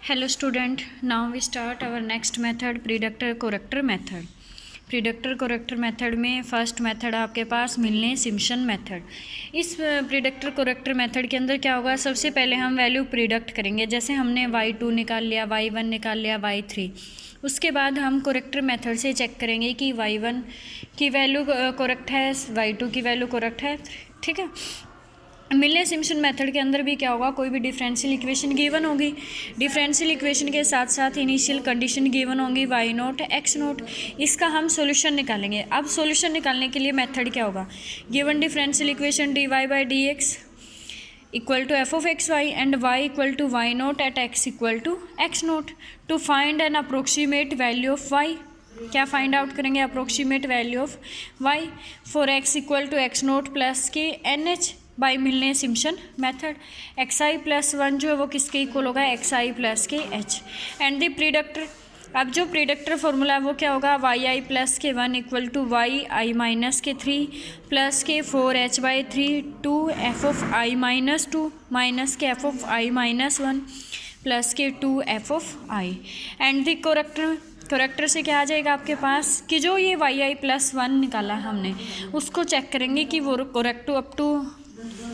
Hello student, now we start our next method predictor corrector method. Predictor corrector method में first method आपके पास Milne Simpson method. इस predictor corrector method के अंदर क्या होगा, सबसे पहले हम वैल्यू प्रिडिक्ट करेंगे। जैसे हमने y2 निकाल लिया, y1 निकाल लिया, y3। उसके बाद हम कोरेक्टर मेथड से चेक करेंगे कि y1 की वैल्यू करेक्ट है, y2 की वैल्यू करेक्ट है। ठीक है, मिलने सिम्पसन मेथड के अंदर भी क्या होगा, कोई भी डिफरेंशियल इक्वेशन गिवन होगी, डिफरेंशियल इक्वेशन के साथ साथ इनिशियल कंडीशन गिवन होंगी y नोट x नोट। इसका हम सॉल्यूशन निकालेंगे। अब सॉल्यूशन निकालने के लिए मेथड क्या होगा, given differential equation dy by dx equal to f of x y and y equal to y nought at x equal to x nought. To find an approximate value of y, क्या find out करेंगे, approximate value of y for x equal to x nought plus के NH by Milne Simpson method. xi plus 1 जो है वो किसके इक्वल होगा, xi plus के h एंड द प्रिडिक्टर। अब जो प्रिडिक्टर फॉर्मूला है वो क्या होगा, yi प्लस के 1 इक्वल टू yi माइनस के 3 प्लस के 4h by 3 two f of i minus 2 minus के f of i minus 1 plus के 2 f of i and the corrector से क्या आ जाएगा आपके पास कि जो ये yi प्लस 1 निकाला हमने उसको चेक करेंगे कि वो करेक्ट अप टू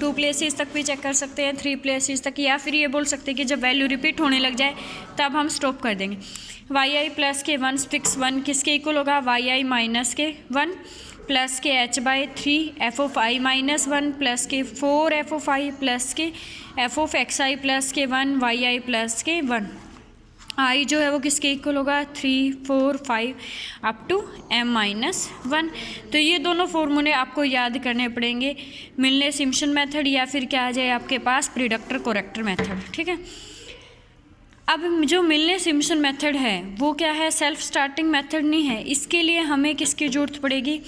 2 प्लेसेस तक भी चेक कर सकते हैं, 3 प्लेसेस तक, या फिर ये बोल सकते हैं कि जब वैल्यू रिपीट होने लग जाए तब हम स्टॉप कर देंगे। yi प्लस के 1 फिक्स 1 किसके इक्वल होगा, yi माइनस के 1 प्लस के h by 3 f of i minus 1 plus के 4 f ऑफ i प्लस के f ऑफ xi प्लस के 1 yi प्लस के 1। आई जो है वो किसके इक्वल होगा, 3 4 5 अप टू m माइनस 1। तो ये दोनों फॉर्मूले आपको याद करने पड़ेंगे, मिलने सिम्पसन मेथड या फिर क्या आ जाए आपके पास प्रिडिक्टर कोरेक्टर मेथड। ठीक है, अब जो मिलने सिम्पसन मेथड है वो क्या है, सेल्फ स्टार्टिंग मेथड नहीं है। इसके लिए हमें किसकी ज़रूरत पड़ेगी,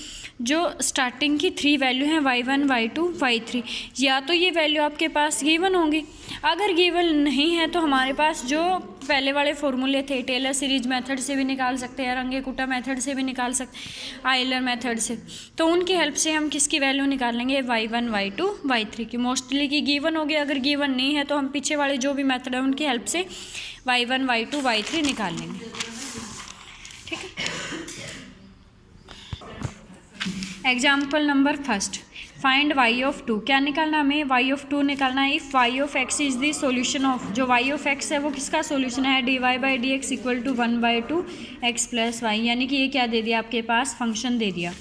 जो स्टार्टिंग की 3 वैल्यू हैं y1 y2 y3, या तो ये वैल्यू आपके पास गिवन होंगी। अगर गिवन नहीं है तो हमारे पास जो पहले वाले फॉर्मूले थे, टेलर सीरीज मेथड से भी निकाल सकते हैं, रंगे-कुटा मेथड से भी निकाल सकते हैं, आयलर मेथड से, तो उनकी हेल्प से हम किसकी वैल्यू निकालेंगे, y1 y2 y3 की। मोस्टली की गिवन होगी, अगर गिवन नहीं है तो हम पीछे वाले जो भी मेथड है उनकी हेल्प से y1 y2 y3 निकाल लेंगे। ठीक है, example number first, find y of 2। क्या निकालना हमें, y ऑफ 2 निकालना है। If y of x is the solution of, जो y ऑफ x है वो किसका सॉल्यूशन है, dy by dx equal to 1/2 x plus y, यानी कि ये क्या दे दिया आपके पास, फंक्शन दे दिया।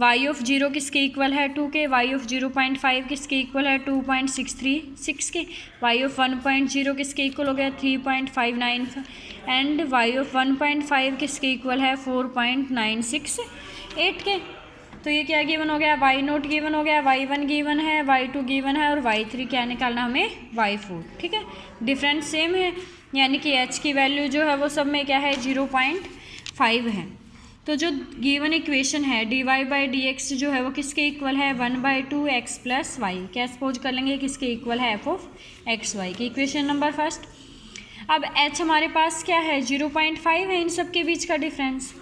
y ऑफ 0 किसके इक्वल है, 2 के। y ऑफ 0.5 किसके इक्वल है, 2.636 के। y ऑफ 1.0 किसके इक्वल हो गया, 3.59 एंड y ऑफ 1.5 किसके इक्वल है, 4.968 के। तो ये क्या गिवन हो गया, y नोट गिवन हो गया, y1 गिवन है, y2 गिवन है और y3 क्या निकालना हमें, y4। ठीक है, डिफरेंस सेम है, यानी कि h की वैल्यू जो है वो सब में क्या है, 0.5 है। तो जो गिवन इक्वेशन है dy बाई dx जो है वो किसके इक्वल है, 1/2 x प्लस वाई, क्या सपोज कर लेंगे किसके इक्वल है, f ऑफ एक्स वाई की। Equation number first. अब h हमारे पास क्या है, 0.5 है, इन सब के बीच का डिफरेंस।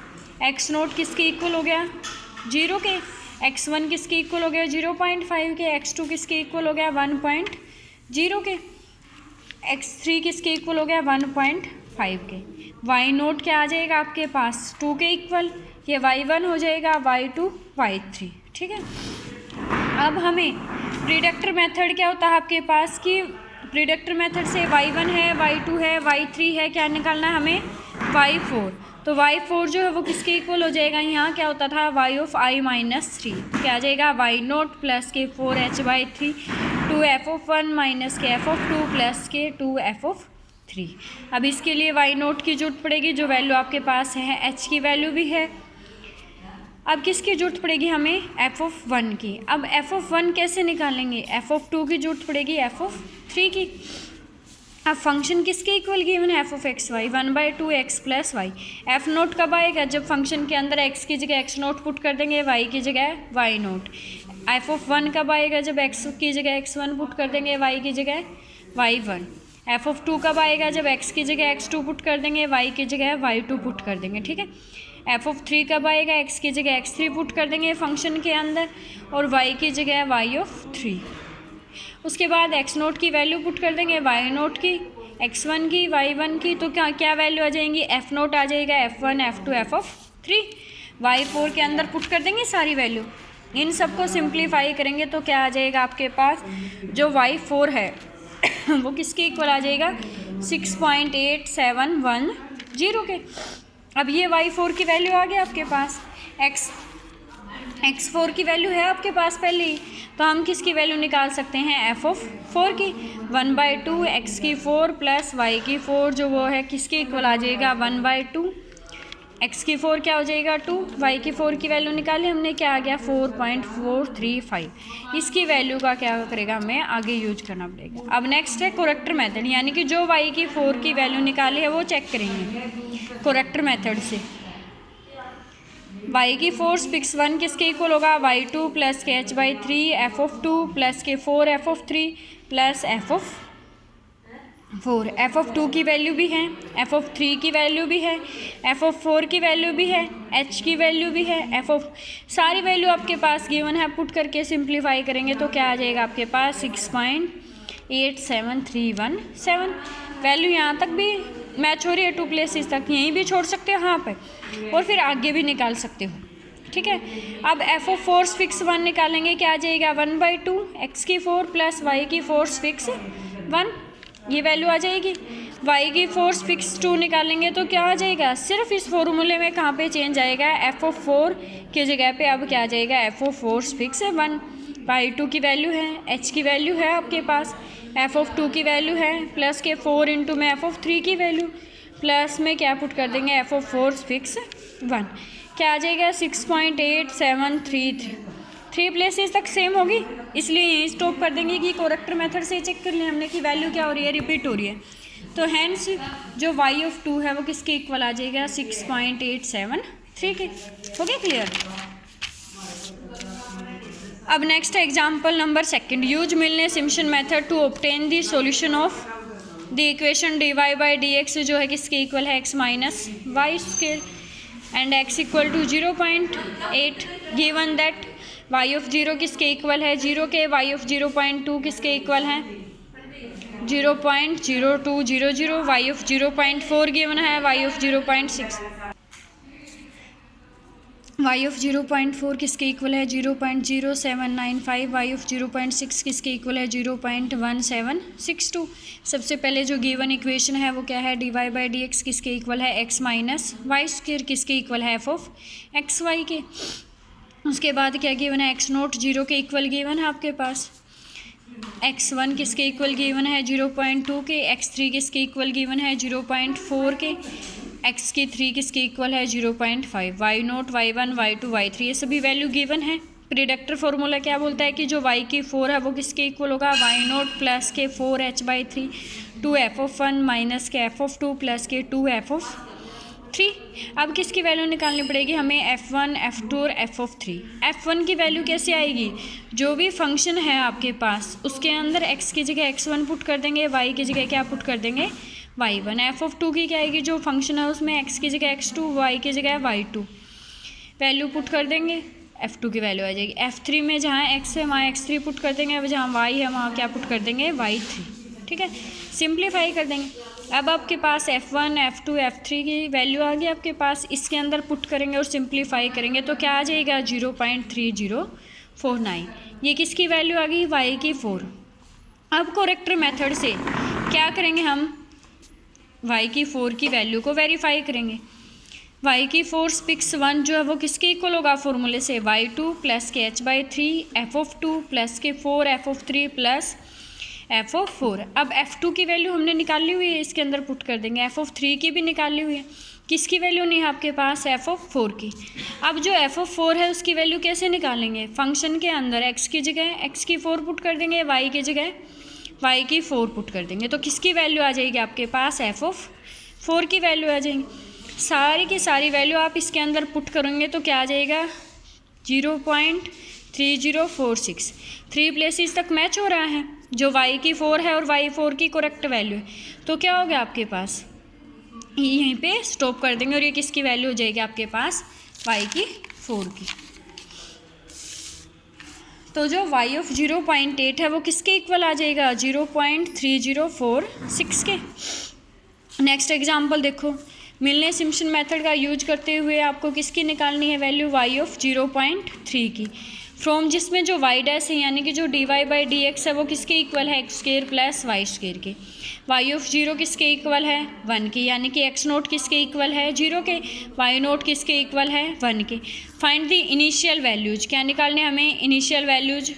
x नोट किसके इक्वल हो गया, 0 के। x1 किसके इक्वल हो गया, 0.5 के। x2 किसके इक्वल हो गया, 1.0 के। x3 किसके इक्वल हो गया, 1.5 के। y नोट क्या आ जाएगा आपके पास, 2 के इक्वल, ये y1 हो जाएगा, y2 y3। ठीक है, अब हमें प्रिडिक्टर मेथड क्या होता है आपके पास कि प्रिडिक्टर मेथड से y1 है, y2 है, y3 है, क्या निकालना है हमें, y4। तो y4 जो है वो किसके इक्वल हो जाएगा, यहाँ क्या होता था, y ऑफ i माइनस 3, क्या आ जाएगा, y नोट प्लस के 4h by 3 two f of 1 minus के f ऑफ 2 प्लस के 2f ऑफ 3। अब इसके लिए y नोट की जरूरत पड़ेगी, जो वैल्यू आपके पास है, h की वैल्यू भी है। अब किसकी जरूरत पड़ेगी हमें, f ऑफ 1 की। अब f ऑफ 1 कैसे निकालेंगे, f ऑफ 2 की जरूरत पड़ेगी, f ऑफ 3 की। अब फंक्शन किसके इक्वल गिवन है, f of x y, 1/2 x plus y. f nought कब आएगा, जब फंक्शन के अंदर x की जगह x नोट पुट कर देंगे, y की जगह y नोट। f ऑफ 1 कब आएगा, जब x की जगह x1 पुट कर देंगे, y की जगह y1। f ऑफ 2 कब आएगा, जब x की जगह x2 पुट कर देंगे, y की जगह y2 पुट कर देंगे। ठीक है, f ऑफ 3 कब आएगा, x की जगह x3 पुट कर देंगे फंक्शन के अंदर और y की जगह y ऑफ 3। उसके बाद x नोट की वैल्यू पुट कर देंगे, y नोट की x1 की, y1 की, तो क्या क्या वैल्यू आ जाएंगी, f0 आ जाएगा, f1, f2, f3, y4 के अंदर पुट कर देंगे सारी वैल्यू। इन सबको सिंप्लीफाई करेंगे तो क्या आ जाएगा आपके पास, जो y4 है वो किसके इक्वल आ जाएगा, 6.8710 के। अब ये y4 की वैल्यू आ गया आपके पास, x4 की वैल्यू है आपके पास पहले ही, तो हम किसकी वैल्यू निकाल सकते हैं, f4 की। 1/2 x की 4 प्लस y की 4 जो वो है किसके इक्वल आ जाएगा, 1/2, x की 4 क्या हो जाएगा 2, y की 4 की वैल्यू निकाली हमने, क्या आ गया 4.435। इसकी वैल्यू का क्या करेगा, हमें आगे यूज करना पड़ेगा। अब नेक्स्ट है कोरेक्टर मेथड, यानी कि जो y की 4 की वैल्यू निकाली है वो चेक करेंगे कोरेक्टर मेथड से। y की 4 फिक्स 1 किसके इक्वल होगा, y2 प्लस के h/3 f(2) प्लस के 4 f(3) प्लस f(4) f(2) की वैल्यू भी है, f(3) की वैल्यू भी है, f(4) की वैल्यू भी है, h की वैल्यू भी है, सारी वैल्यू आपके पास गिवन है। पुट करके सिंप्लीफाई करेंगे तो क्या आ जाएगा आपके पास, 6.87317। वैल्यू यहाँ तक भी मैच हो रही है, 2 प्लेसेस तक, यहीं भी छोड़ सकते हो यहाँ पे और फिर आगे भी निकाल सकते हो, ठीक है। अब f(4) फिक्स 1 निकालेंगे, क्या आ जाएगा 1/2 x की 4 प्लस y की 4 फिक्स 1, ये वैल्यू आ जाएगी। y की 4 फिक्स 2 निकालेंगे तो क्या आ जाएगा, सिर्फ इस फॉर्मूले में कहाँ पे चेंज आएगा, f(4) की जगह पे अब क्या आ जाएगा, f(4) फिक्स 1। y2 की वैल्यू है, h की वैल्यू है आपके पास, f(2) की वैल्यू है, प्लस के 4 इंटू में f(3) की वैल्यू, प्लस में क्या पुट कर देंगे, f(4) फिक्स 1, क्या आ जाएगा 6.8733। 3 प्लेसेस तक सेम होगी, इसलिए यही स्टॉप कर देंगे कि कोरेक्टर मेथड से चेक कर लें हमने कि वैल्यू क्या हो रही है, रिपीट हो रही है। तो हैंस जो y(2) है वो किसके इक्वल आ जाएगा, 6.873 के। हो गया क्लियर। अब next example number 2, use Milne Simpson method to obtain the solution of the equation dy/dx जो है किसके इक्वल है, x minus y square and x equal to 0.8, given that y(0) किसके इक्वल है 0 के, y(0.2) किसके इक्वल है 0.0200, y(0.4) गिवन है, y(0.4) किसके इक्वल है 0.0795, y(0.6) किसके इक्वल है 0.1762। सबसे पहले जो गिवन इक्वेशन है वो क्या है, dy/dx किसके इक्वल है, x माइनस वाई स्क्वायर किसके इक्वल है, f(xy) के। उसके बाद क्या गिवन है, x0 0 के इक्वल गिवन है आपके पास, x1 किसके इक्वल गिवन है 0.2 के, x3 किसके इक्वल गिवन है 0.4 के, x की 3 किसके इक्वल है 0.5, y0 y1 y2 y3 ये सभी वैल्यू गिवन है। प्रीडिक्टर फॉर्मूला क्या बोलता है कि जो y की 4 है वो किसके इक्वल होगा, y0 प्लस के 4h/3 2f(1) माइनस के f(2) प्लस के 2f(3). अब किसकी वैल्यू निकालनी पड़ेगी हमें, f1 f2 और f(3). f1 की वैल्यू कैसे आएगी, जो भी फंक्शन है आपके पास उसके अंदर x की जगह x1 पुट कर देंगे, y की जगह क्या पुट कर देंगे y1। f(2) की क्या आएगी, जो फंक्शन है उसमें x की जगह x2 y की जगह y2 वैल्यू पुट कर देंगे, f2 की वैल्यू आ जाएगी। f3 में जहाँ x है वहाँ x3 पुट कर देंगे, अब जहाँ y है वहाँ क्या पुट कर देंगे y3, ठीक है। सिंप्लीफाई कर देंगे। अब आपके पास f1 f2 f3 की वैल्यू आ गई आपके पास, इसके अंदर पुट करेंगे और सिंप्लीफाई करेंगे तो क्या आ जाएगा 0.3049। ये किसकी वैल्यू आ गई, y की 4। अब कोरेक्टर मेथड से क्या करेंगे हम, y की 4 की वैल्यू को वेरीफाई करेंगे। y की 4 फिक्स 1 जो है वो किसके इक्वल होगा, फॉर्मूले से y2 प्लस के h/3 f(2) प्लस के 4 f(3) प्लस f(4). अब f2 की वैल्यू हमने निकाली हुई है, इसके अंदर पुट कर देंगे, f(3) की भी निकाली हुई है, किसकी वैल्यू नहीं है आपके पास, f(4) की। अब जो f(4) है उसकी वैल्यू कैसे निकालेंगे, फंक्शन के अंदर x की जगह x की 4 पुट कर देंगे, y की जगह y की 4 पुट कर देंगे, तो किसकी वैल्यू आ जाएगी आपके पास, f(4) की वैल्यू आ जाएगी। सारी की सारी वैल्यू आप इसके अंदर पुट करेंगे तो क्या आ जाएगा 0.3046। 3 प्लेसेस तक मैच हो रहा है, जो y की 4 है और y4 की करेक्ट वैल्यू है, तो क्या हो गया आपके पास, यहीं पे स्टॉप कर देंगे और ये किसकी वैल्यू हो जाएगी आपके पास y की 4 की। तो जो y ऑफ 0.8 है वो किसके इक्वल आ जाएगा, 0.3046 के। नेक्स्ट एग्जाम्पल देखो, मिलने सिम्पसन मेथड का यूज करते हुए आपको किसकी निकालनी है वैल्यू, y ऑफ 0.3 की, फ्रॉम जिसमें जो y डैश है यानी कि जो dy बाई डी एक्स है वो किसके इक्वल है, x square plus y square के। y ऑफ 0 किसके इक्वल है, 1 की, यानी कि x नोट किसके इक्वल है, 0 के, y नोट किसके इक्वल है, 1 के। फाइंड द इनिशियल वैल्यूज, क्या निकालने हमें, initial values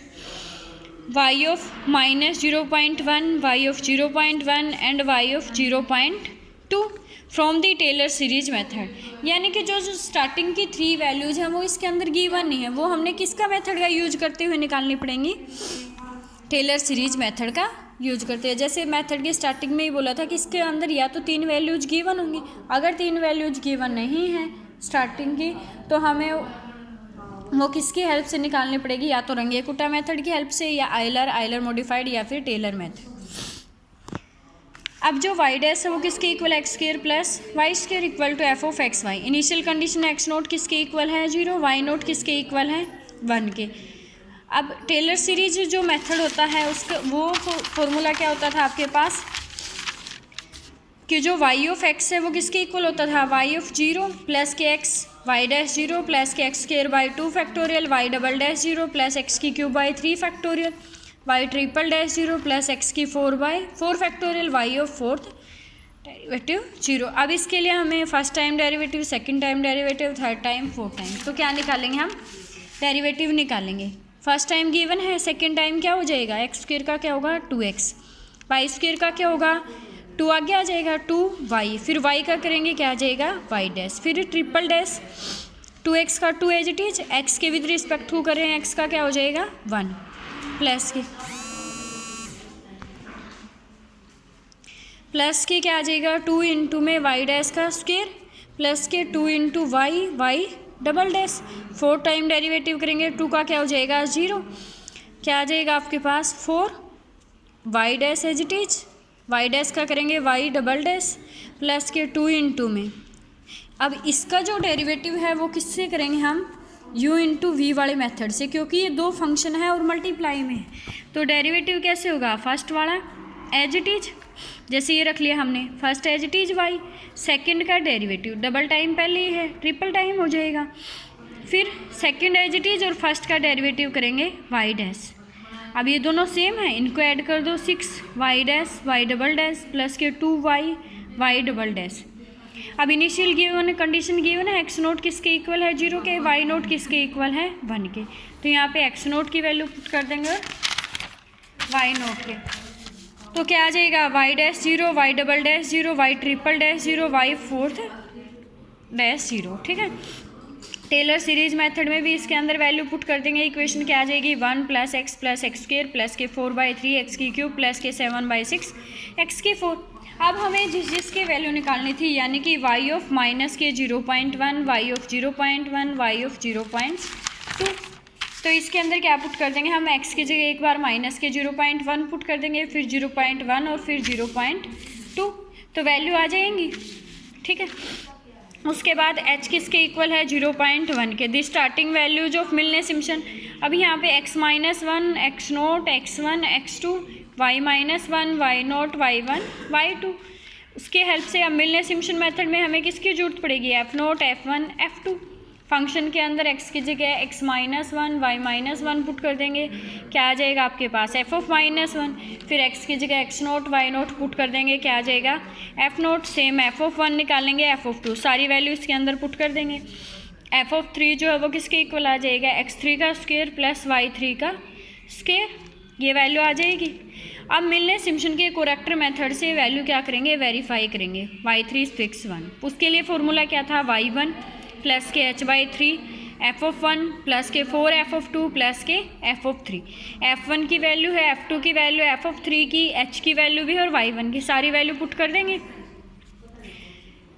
y of -0.1, y of 0.1 and y of 0.2 from the Taylor series method, यानी कि जो स्टार्टिंग की 3 वैल्यूज हैं वो इसके अंदर गिवन नहीं है, वो हमने किसका मेथड का यूज करते हुए निकालनी पड़ेंगी, टेलर सीरीज मेथड का यूज करते हैं। जैसे मेथड की स्टार्टिंग में ही बोला था कि इसके अंदर या तो 3 वैल्यूज गिवन होंगी, अगर 3 वैल्यूज गिवन नहीं है स्टार्टिंग की तो हमें वो किसकी हेल्प से निकालनी पड़ेगी, या तो रंगे-कुटा मेथड की हेल्प से, या आइलर मॉडिफाइड, या फिर टेलर मेथड। अब जो y डैश है वो किसके equal, x square plus y square equal to f of x y. Initial condition x nought किसके इक्वल है, 0, वाई नोट किसके इक्वल है, 1 के। अब टेलर सीरीज जो मेथड होता है उसका वो फॉर्मूला क्या होता था आपके पास, कि जो y ऑफ x है वो किसके इक्वल होता था, y ऑफ 0 प्लस के एक्स वाई डैश 0 प्लस के x square by 2 factorial, y double dash 0 plus x की cube by 3 factorial, y triple dash 0 plus x की 4 factorial, Y of 4th derivative 0। अब इसके लिए हमें first time derivative, second time derivative, third time, fourth time, तो क्या निकालेंगे हम, डेरिवेटिव निकालेंगे। फर्स्ट टाइम गिवन है, सेकंड टाइम क्या हो जाएगा, एक्स स्क्र का क्या होगा 2x, वाई स्क्र का क्या होगा 2 आगे आ जाएगा 2y, फिर y का करेंगे क्या आ जाएगा y डैश, फिर ट्रिपल डैश 2x का 2 एज इट इज, x के विद रिस्पेक्ट टू करें x का क्या हो जाएगा 1 प्लस के क्या आ जाएगा 2 इंटू में y डैश का स्क्र प्लस के 2 into y double dash, 4 time derivative करेंगे 2 का क्या हो जाएगा 0, क्या आ जाएगा आपके पास 4 y dash as it is, y dash का करेंगे y डबल डैश प्लस के 2 इंटू में। अब इसका जो डेरिवेटिव है वो किससे करेंगे हम, u इंटू वी वाले मेथड से, क्योंकि ये 2 फंक्शन है और मल्टीप्लाई में है, तो डेरिवेटिव कैसे होगा, फर्स्ट वाला एज इट इज, जैसे ये रख लिया हमने first as it is y, second का डेरिवेटिव डबल टाइम पहले ही है ट्रिपल टाइम हो जाएगा, फिर सेकंड एज इट इज और फर्स्ट का डेरिवेटिव करेंगे y डैश। अब ये दोनों सेम है, इनको ऐड कर दो 6 y dash y double dash plus के 2y y डबल डैश। अब इनिशियल गिवन कंडीशन गिवन है, एक्स नोट किसके इक्वल है 0 के, वाई नोट किसके इक्वल है 1 के, तो यहाँ पे एक्स नोट की वैल्यू पुट कर देंगे और वाई नोट के, तो क्या आ जाएगा y dash 0, y double dash 0, y triple dash 0, y 4th dash 0। ठीक है, टेलर सीरीज मेथड में भी इसके अंदर वैल्यू पुट कर देंगे, इक्वेशन क्या आ जाएगी 1 प्लस एक्स स्क्र प्लस के 4/3 एक्स की क्यूब प्लस के 7/6 एक्स की 4। अब हमें जिसकी वैल्यू निकालनी थी, यानी कि y ऑफ माइनस के 0.1, y ऑफ 0.1, y ऑफ 0.2, तो इसके अंदर क्या पुट कर देंगे हम, x की जगह एक बार माइनस के 0.1 पुट कर देंगे, फिर 0.1 और फिर 0.2, तो वैल्यू आ जाएंगी। ठीक है, उसके बाद h किसके इक्वल है 0.1 के, दी स्टार्टिंग वैल्यूज ऑफ मिलने सिम्पसन। अभी यहाँ पे x minus 1, x note, x1, x2, y minus 1, y note, y1, y2, उसके हेल्प से अब मिलने सिम्पसन मेथड में हमें किसकी जरूरत पड़ेगी, f note, f1, f2। Function के अंदर x की जगह x minus 1, y minus 1 put कर देंगे, क्या आ जाएगा आपके पास f ऑफ माइनस 1, फिर x की जगह x note, y note put कर देंगे, क्या आ जाएगा f note, same f of 1 निकालेंगे, f ऑफ 2, सारी वैल्यू इसके अंदर पुट कर देंगे। f ऑफ 3 जो है वो किसके इक्वल आ जाएगा, x3 का स्क्वायर प्लस y3 का स्क्वायर, ये वैल्यू आ जाएगी। अब मिलने सिम्पसन के कोरेक्टर मेथड से वैल्यू क्या करेंगे, वेरीफाई करेंगे, y3 इज फिक्स 1, उसके लिए फॉर्मूला क्या था y1 प्लस के h/3 f ऑफ 1 प्लस के 4 f ऑफ 2 प्लस के f ऑफ 3, f1 की वैल्यू है, f2 की वैल्यू, f ऑफ 3 की, h की वैल्यू भी और y1 की, सारी वैल्यू पुट कर देंगे,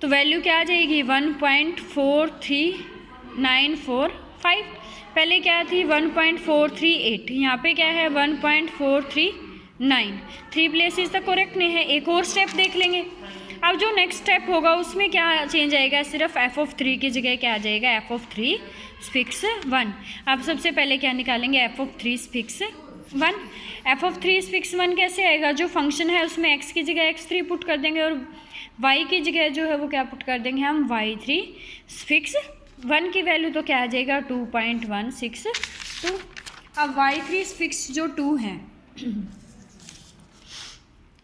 तो वैल्यू क्या आ जाएगी 1.43945, पहले क्या थी 1.438, यहाँ पे क्या है 1.439, 3 प्लेसेस तक करेक्ट नहीं है। एक और स्टेप देख लेंगे, अब जो नेक्स्ट स्टेप होगा उसमें क्या चेंज आएगा, सिर्फ एफ ऑफ 3 की जगह क्या आ जाएगा, एफ ऑफ 3 फिक्स 1। अब सबसे पहले क्या निकालेंगे, F of 3 fix 1। F of 3 fix 1 कैसे आएगा, जो फंक्शन है उसमें एक्स की जगह x3 पुट कर देंगे और y की जगह जो है वो क्या पुट कर देंगे हम, y3 फिक्स 1 की वैल्यू तो क्या आ जाएगा 2.162। अब y3 फिक्स जो 2 है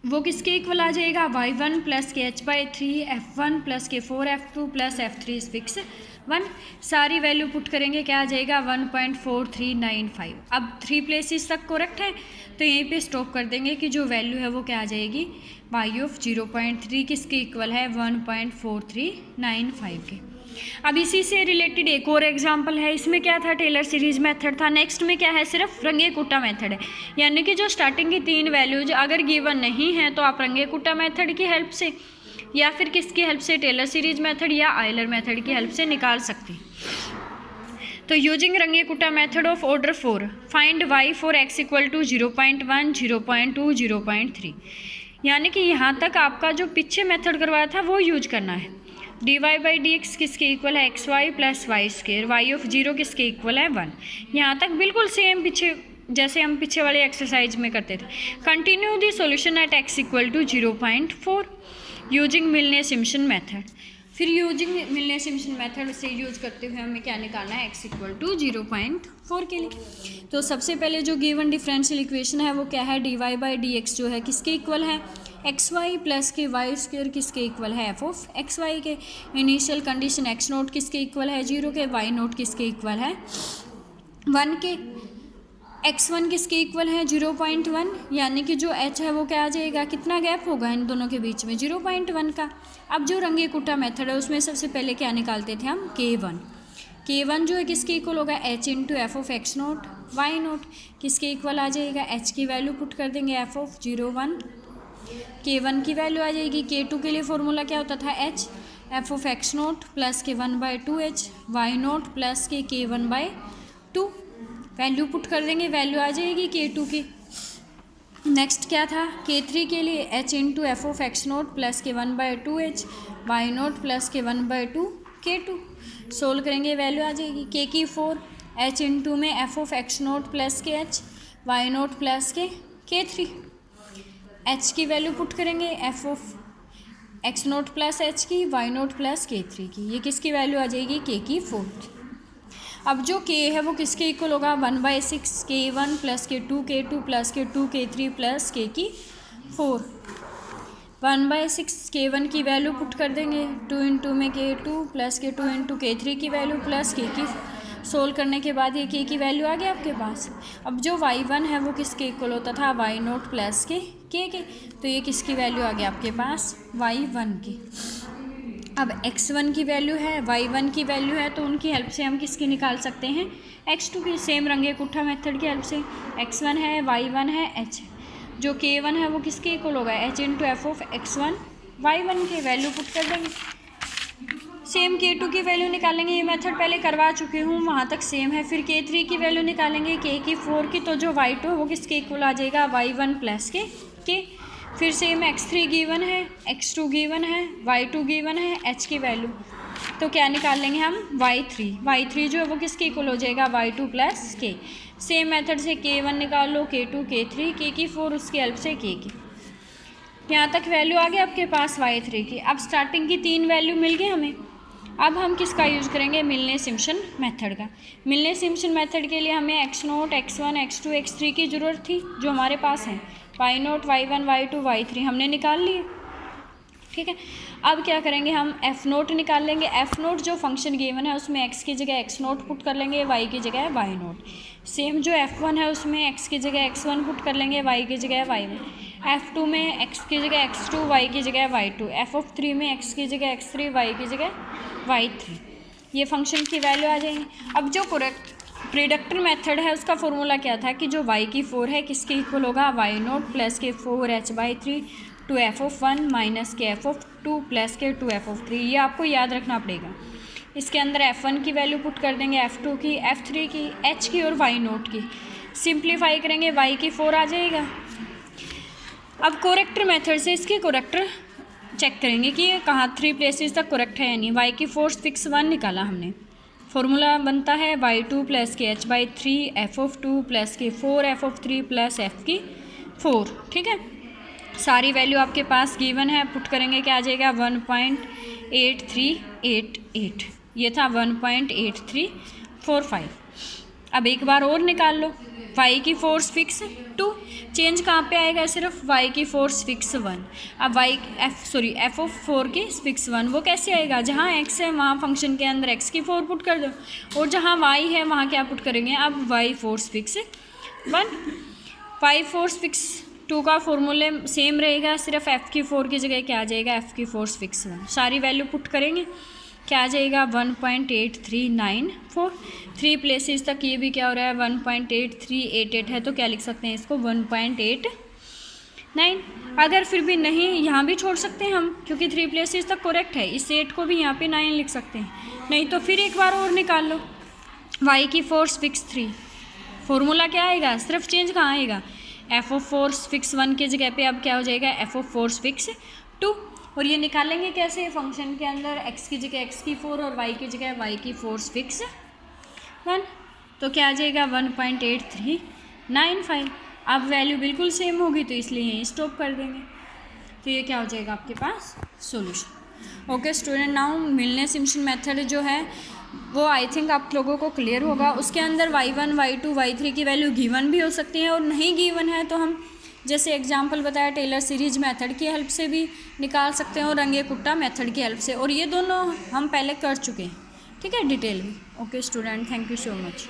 वो किसके इक्वल आ जाएगा, y1 प्लस के h/3 f1 प्लस के 4 f2 प्लस f3 फिक्स 1। सारी वैल्यू पुट करेंगे क्या आ जाएगा 1.4395। अब 3 प्लेसेस तक करेक्ट है तो यहीं पे स्टॉप कर देंगे कि जो वैल्यू है वो क्या आ जाएगी, y ऑफ 0.3 किसके इक्वल है 1.4395 के। अब इसी से रिलेटेड एक और एग्जांपल है, इसमें क्या था, टेलर सीरीज मेथड था। नेक्स्ट में क्या है, सिर्फ रंगे कुट्टा मेथड है, यानी कि जो स्टार्टिंग की 3 वैल्यूज अगर गिवन नहीं है तो आप रंगे कुट्टा मेथड की हेल्प से या फिर किसकी हेल्प से, टेलर सीरीज मेथड या आयलर मेथड की हेल्प से निकाल सकते हैं। तो using Runge Kutta method of order 4 find y for x equal to 0.1 0.2 0.3, यानी कि यहाँ तक आपका जो पीछे मेथड करवाया था वो यूज करना है। dy/dx किसके इक्वल है xy plus y square, y of 0 किसके इक्वल है 1। यहाँ तक बिल्कुल सेम पीछे जैसे हम पीछे वाले एक्सरसाइज में करते थे। Continue the solution at x equal to 0.4 using Milne Simpson method. फिर यूजिंग मिलने-सिम्पसन मेथड से यूज करते हुए हमें क्या निकालना है, x इक्वल टू 0.4 के लिए। तो सबसे पहले जो गिवन डिफरेंशियल इक्वेशन है वो क्या है, dy/dx जो है किसके इक्वल है, xy प्लस के वाई स्क्वेयर किसके इक्वल है, f ऑफ xy के। इनिशियल कंडीशन x0 किसके इक्वल है 0 के, y0 किसके इक्वल है 1 के, x1 किसके इक्वल है 0.1, यानी कि जो h है वो क्या आ जाएगा, कितना गैप होगा इन दोनों के बीच में 0.1 का। अब जो रंगे कुट्टा मेथड है उसमें सबसे पहले क्या निकालते थे हम, k1 जो है किसके इक्वल होगा h into F of x0 y0 किसके इक्वल आ जाएगा, h की वैल्यू पुट कर देंगे f ऑफ 0.1, k1 की वैल्यू आ जाएगी। k2 के लिए फॉर्मूला क्या होता था, h F of x0 plus के 1/2h y0 प्लस के k1/2 वैल्यू पुट कर देंगे, वैल्यू आ जाएगी k2 की। नेक्स्ट क्या था, k3 के लिए h into F of x0 plus के 1/2h y0 प्लस के 1/2 k2 सोल्व करेंगे, वैल्यू आ जाएगी k की 4 h इंटू में एफ ऑफ x0 प्लस के h y0 प्लस के k3 h की वैल्यू पुट करेंगे, F of x0 plus h की y0 प्लस k3 की, ये किसकी वैल्यू आ जाएगी, k की 4। अब जो k है वो किसके इक्वल होगा 1/6 k1 प्लस के 2 k2 प्लस के 2 k3 प्लस k की 4। 1/6 k1 की वैल्यू पुट कर देंगे, 2 इंटू में k2 प्लस के 2 इंटू k3 की वैल्यू प्लस k की, सोल्व करने के बाद ये k की वैल्यू आ गई आपके पास। अब जो y1 है वो किसके इक्वल होता था y0 प्लस के k के, तो ये किसकी वैल्यू आ गई आपके पास y1 की। अब x1 की वैल्यू है, y1 की वैल्यू है, तो उनकी हेल्प से हम किसकी निकाल सकते हैं, x2 की, सेम रंगे कुट्ठा मेथड की हेल्प से। x1 है, y1 है, h जो k1 है वो किसके इक्वल होगा, h into F of x1 y1 की वैल्यू पुट कर देंगे। सेम k2 की वैल्यू निकालेंगे, ये मेथड पहले करवा चुकी हूँ, वहाँ तक सेम है। फिर k3 की वैल्यू निकालेंगे, k की 4 की, तो जो y2 है वो किसके इक्वल आ जाएगा, y1 प्लस के k। फिर सेम x3 गिवन है, x2 गिवन है, y2 गिवन है, h की वैल्यू, तो क्या निकाल लेंगे हम y3 जो है वो किसके इक्वल हो जाएगा, y2 plus k। Same method से k1 निकाल लो, k2 k3, k की 4 उसकी हेल्प से k की। यहाँ तक वैल्यू आ गई आपके पास y3 की। अब स्टार्टिंग की 3 वैल्यू मिल गई हमें, अब हम किसका यूज़ करेंगे, मिलने-सिम्पसन मेथड का। मिलने-सिम्पसन मेथड के लिए हमें x0 x1 x2 x3 की ज़रूरत थी जो हमारे पास है, y0 y1 y2 y3 हमने निकाल लिए, ठीक है। अब क्या करेंगे हम, f0 निकाल लेंगे। f0 जो फंक्शन गिवन है उसमें x की जगह x0 पुट कर लेंगे, y की जगह y0। सेम जो f1 है उसमें x की जगह x1 पुट कर लेंगे, y की जगह y1। f2 में x की जगह x2 y की जगह y2। f ऑफ 3 में x की जगह x3 y की जगह y3। ये फंक्शन की वैल्यू आ जाएंगी। अब जो प्रोडक्टर मेथड है उसका फॉर्मूला क्या था कि जो y की 4 है किसके इक्वल होगा, y0 प्लस के 4h/3 two f of 1 minus के एफ ऑफ 2 प्लस के 2 एफ ऑफ 3। ये आपको याद रखना पड़ेगा। इसके अंदर f1 की वैल्यू पुट कर देंगे, f2 की, f3 की, h की और y0 की। सिंप्लीफाई करेंगे, y की 4 आ जाएगा। अब कोरेक्टर मेथड से इसके कोरेक्टर चेक करेंगे कि कहाँ 3 प्लेसेस तक करेक्ट है या नहीं। y की फोर्स फिक्स 1 निकाला हमने, फॉर्मूला बनता है y2 प्लस के h/3 f(2) प्लस के 4 f(3) प्लस f की 4। ठीक है, सारी वैल्यू आपके पास गिवन है, पुट करेंगे क्या आ जाएगा 1.8388, ये था 1.8345। अब एक बार और निकाल लो, y की फोर्स फिक्स 2, चेंज कहाँ पे आएगा, सिर्फ y की फोर्स फिक्स 1। अब f(4) की फिक्स 1, वो कैसे आएगा, जहाँ x है वहाँ फंक्शन के अंदर x की 4 पुट कर दो, और जहाँ y है वहाँ क्या पुट करेंगे, अब y force fix 1, y force fix 2 का फॉर्मूले सेम रहेगा, सिर्फ f की 4 की जगह क्या आ जाएगा, f की फोर्स फिक्स 1। सारी वैल्यू पुट करेंगे, क्या आ जाएगा 1.8394। 3 प्लेसेस तक ये भी क्या हो रहा है 1.8388 है, तो क्या लिख सकते हैं इसको 1.89। अगर फिर भी नहीं, यहाँ भी छोड़ सकते हैं हम, क्योंकि 3 प्लेसेस तक करेक्ट है, इस 8 को भी यहाँ पे 9 लिख सकते हैं। नहीं तो फिर एक बार और निकाल लो, y की फोर्स फिक्स 3, फॉर्मूला क्या आएगा, सिर्फ चेंज कहाँ आएगा, f(4) फिक्स 1 की जगह पे अब क्या हो जाएगा f(4) फिक्स 2। और ये निकालेंगे कैसे, फंक्शन के अंदर x की जगह x की 4 और y की जगह y की फोर्स फिक्स 1, तो क्या आ जाएगा 1.8395। अब वैल्यू बिल्कुल सेम होगी तो इसलिए यहीं स्टॉप कर देंगे, तो ये क्या हो जाएगा आपके पास सॉल्यूशन। ओके स्टूडेंट, नाउ मिलने सिम्पसन मेथड जो है वो आई थिंक आप लोगों को क्लियर होगा। उसके अंदर y1 y2 y3 की वैल्यू गिवन भी हो सकती है, और नहीं गिवन है तो हम जैसे एग्जांपल बताया टेलर सीरीज मेथड की हेल्प से भी निकाल सकते हैं और रंगे कुट्टा मेथड की हेल्प से, और ये दोनों हम पहले कर चुके हैं। ठीक है, डिटेल में। Okay student, thank you so much.